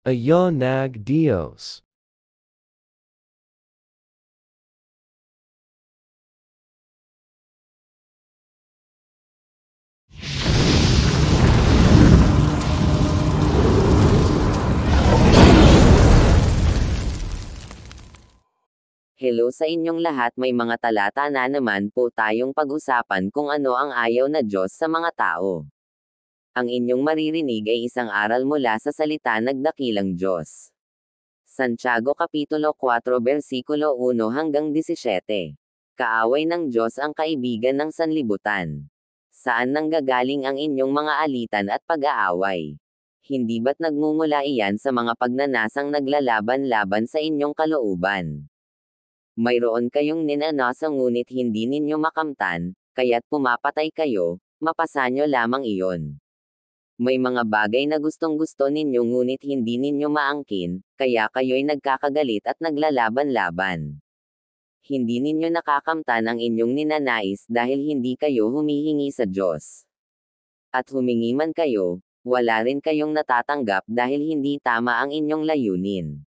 Ayonag Dios. Hello sa inyong lahat, may mga talata na naman po tayong pag-usapan kung ano ang ayaw na Diyos sa mga tao. Ang inyong maririnig ay isang aral mula sa salita nagdakilang Diyos. Santiago Kapitulo 4 versikulo 1 hanggang 17. Kaaway ng Diyos ang kaibigan ng sanlibutan. Saan nanggagaling ang inyong mga alitan at pag-aaway? Hindi ba't nagmumula iyan sa mga pagnanasang naglalaban-laban sa inyong kalooban? Mayroon kayong ninanasa ngunit hindi ninyo makamtan, kaya't pumapatay kayo, mapasanyo lamang iyon. May mga bagay na gustong-gusto ninyo ngunit hindi ninyo maangkin, kaya kayo'y nagkakagalit at naglalaban-laban. Hindi ninyo nakakamtan ang inyong ninanais dahil hindi kayo humihingi sa Diyos. At humingi man kayo, wala rin kayong natatanggap dahil hindi tama ang inyong layunin.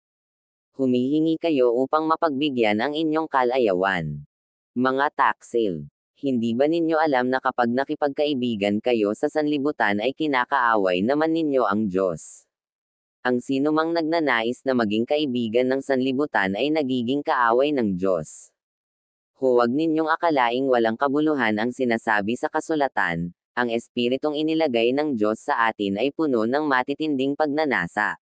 Humihingi kayo upang mapagbigyan ang inyong kalayawan. Mga taksil. Hindi ba ninyo alam na kapag nakipagkaibigan kayo sa sanlibutan ay kinakaaway naman ninyo ang Diyos? Ang sino mang nagnanais na maging kaibigan ng sanlibutan ay nagiging kaaway ng Diyos. Huwag ninyong akalaing walang kabuluhan ang sinasabi sa kasulatan, ang espiritong inilagay ng Diyos sa atin ay puno ng matitinding pagnanasa.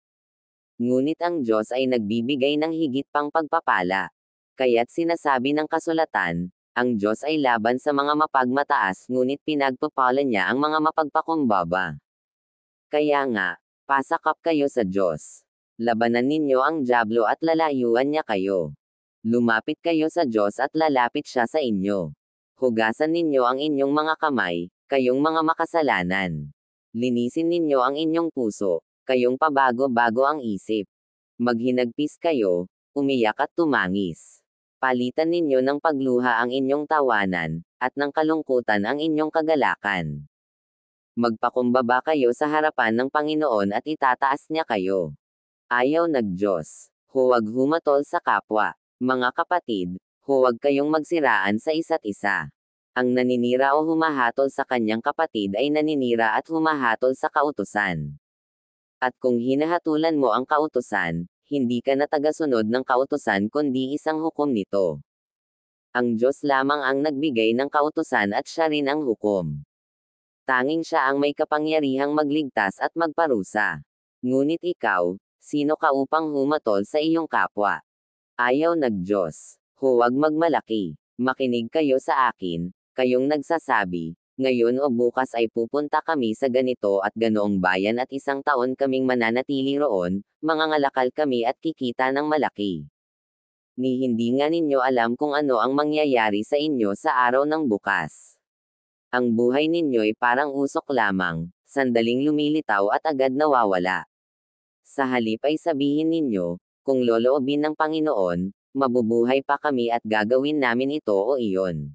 Ngunit ang Diyos ay nagbibigay ng higit pang pagpapala. Kaya't sinasabi ng kasulatan, ang Diyos ay laban sa mga mapagmataas ngunit pinagpapala niya ang mga mapagpakumbaba. Kaya nga, pasakap kayo sa Diyos. Labanan ninyo ang dyablo at lalayuan niya kayo. Lumapit kayo sa Diyos at lalapit siya sa inyo. Hugasan ninyo ang inyong mga kamay, kayong mga makasalanan. Linisin ninyo ang inyong puso, kayong pabago-bago ang isip. Maghinagpis kayo, umiyak at tumangis. Palitan ninyo ng pagluha ang inyong tawanan, at ng kalungkutan ang inyong kagalakan. Magpakumbaba kayo sa harapan ng Panginoon at itataas niya kayo. Ayaw nag-Diyos. Huwag humatol sa kapwa. Mga kapatid, huwag kayong magsiraan sa isa't isa. Ang naninira o humahatol sa kanyang kapatid ay naninira at humahatol sa kautusan. At kung hinahatulan mo ang kautusan, hindi ka na tagasunod ng kautusan kundi isang hukom nito. Ang Diyos lamang ang nagbigay ng kautusan at siya rin ang hukom. Tanging siya ang may kapangyarihang magligtas at magparusa. Ngunit ikaw, sino ka upang humatol sa iyong kapwa? Ayaw nag-Diyos. Huwag magmalaki. Makinig kayo sa akin, kayong nagsasabi, ngayon o bukas ay pupunta kami sa ganito at ganoong bayan at isang taon kaming mananatili roon, mangangalakal kami at kikita ng malaki. Ni hindi nga ninyo alam kung ano ang mangyayari sa inyo sa araw ng bukas. Ang buhay ninyo'y parang usok lamang, sandaling lumilitaw at agad nawawala. Sa halip ay sabihin ninyo, kung loloobin ng Panginoon, mabubuhay pa kami at gagawin namin ito o iyon.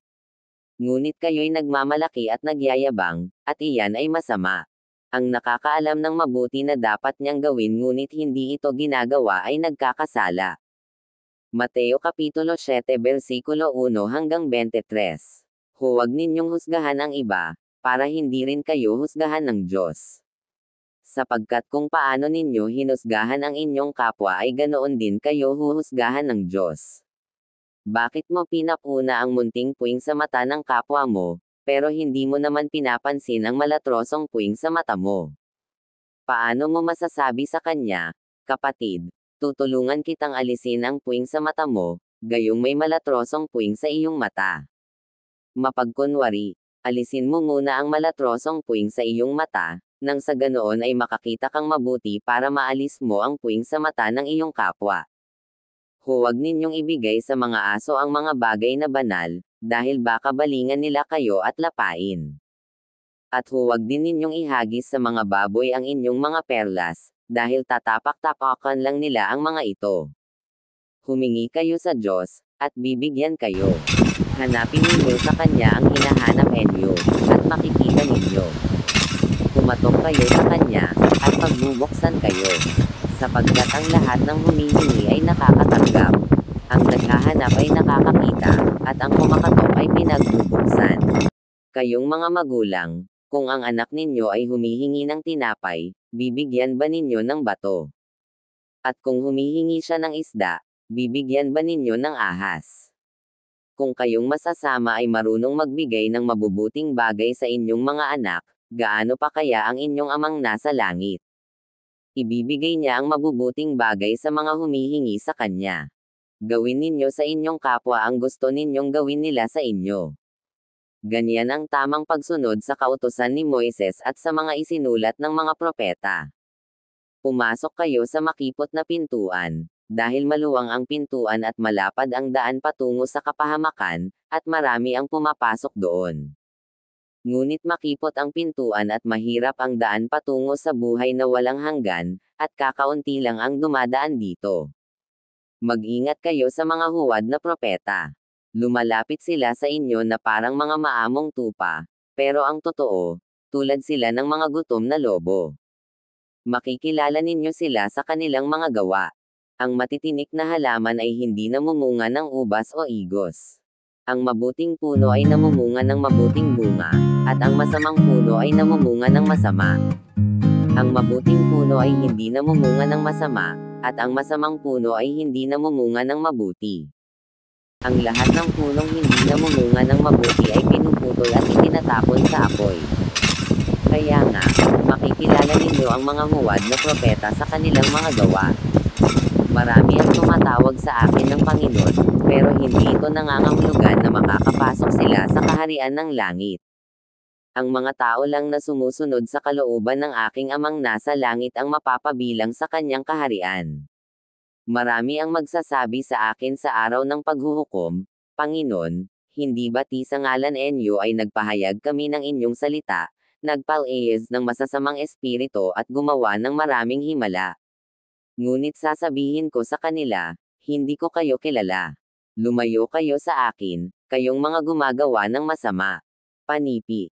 Ngunit kayo'y nagmamalaki at nagyayabang, at iyan ay masama. Ang nakakaalam ng mabuti na dapat niyang gawin ngunit hindi ito ginagawa ay nagkakasala. Mateo Kapitulo 7 versikulo 1 hanggang 23. Huwag ninyong husgahan ang iba, para hindi rin kayo husgahan ng Diyos. Sapagkat kung paano ninyo hinusgahan ang inyong kapwa ay ganoon din kayo huhusgahan ng Diyos. Bakit mo pinapuna ang munting puwing sa mata ng kapwa mo, pero hindi mo naman pinapansin ang malatrosong puwing sa mata mo? Paano mo masasabi sa kanya, kapatid, tutulungan kitang alisin ang puwing sa mata mo, gayong may malatrosong puwing sa iyong mata? Mapagkunwari, alisin mo muna ang malatrosong puwing sa iyong mata, nang sa ganoon ay makakita kang mabuti para maalis mo ang puwing sa mata ng iyong kapwa. Huwag ninyong ibigay sa mga aso ang mga bagay na banal, dahil baka balingan nila kayo at lapain. At huwag din ninyong ihagis sa mga baboy ang inyong mga perlas, dahil tatapak-tapakan lang nila ang mga ito. Humingi kayo sa Diyos, at bibigyan kayo. Hanapin ninyo sa Kanya ang hinahanap ninyo, at makikita ninyo. Kumatok kayo sa Kanya, at pagbubuksan kayo. sapagkat ang lahat ng humihingi ay nakakatanggap. Ang naghahanap ay nakakakita, at ang kumakatok ay pinagbubuksan. Kayong mga magulang, kung ang anak ninyo ay humihingi ng tinapay, bibigyan ba ninyo ng bato? At kung humihingi siya ng isda, bibigyan ba ninyo ng ahas? Kung kayong masasama ay marunong magbigay ng mabubuting bagay sa inyong mga anak, gaano pa kaya ang inyong amang nasa langit? Ibibigay niya ang mabubuting bagay sa mga humihingi sa kanya. Gawin ninyo sa inyong kapwa ang gusto ninyong gawin nila sa inyo. Ganyan ang tamang pagsunod sa kautusan ni Moises at sa mga isinulat ng mga propeta. Pumasok kayo sa makipot na pintuan, dahil maluwang ang pintuan at malapad ang daan patungo sa kapahamakan, at marami ang pumapasok doon. Ngunit makipot ang pintuan at mahirap ang daan patungo sa buhay na walang hanggan, at kakaunti lang ang dumadaan dito. Mag-ingat kayo sa mga huwad na propeta. Lumalapit sila sa inyo na parang mga maamong tupa, pero ang totoo, tulad sila ng mga gutom na lobo. Makikilala ninyo sila sa kanilang mga gawa. Ang matitinik na halaman ay hindi namumunga ng ubas o igos. Ang mabuting puno ay namumunga ng mabuting bunga, at ang masamang puno ay namumunga ng masama. Ang mabuting puno ay hindi namumunga ng masama, at ang masamang puno ay hindi namumunga ng mabuti. Ang lahat ng punong hindi namumunga ng mabuti ay pinuputol at itinatapon sa apoy. Kaya nga, makikilala ninyo ang mga huwad na propeta sa kanilang mga gawa. Marami ang tumatawag sa akin ng Panginoon, pero hindi ito nangangahulugan na makakapasok sila sa kaharian ng langit. Ang mga tao lang na sumusunod sa kalooban ng aking amang nasa langit ang mapapabilang sa kanyang kaharian. Marami ang magsasabi sa akin sa araw ng paghuhukom, Panginoon, hindi ba sa ngalan ninyo ay nagpahayag kami ng inyong salita, nagpal-ayes ng masasamang espiritu at gumawa ng maraming himala? Ngunit sasabihin ko sa kanila, hindi ko kayo kilala. Lumayo kayo sa akin, kayong mga gumagawa ng masama. Panipi.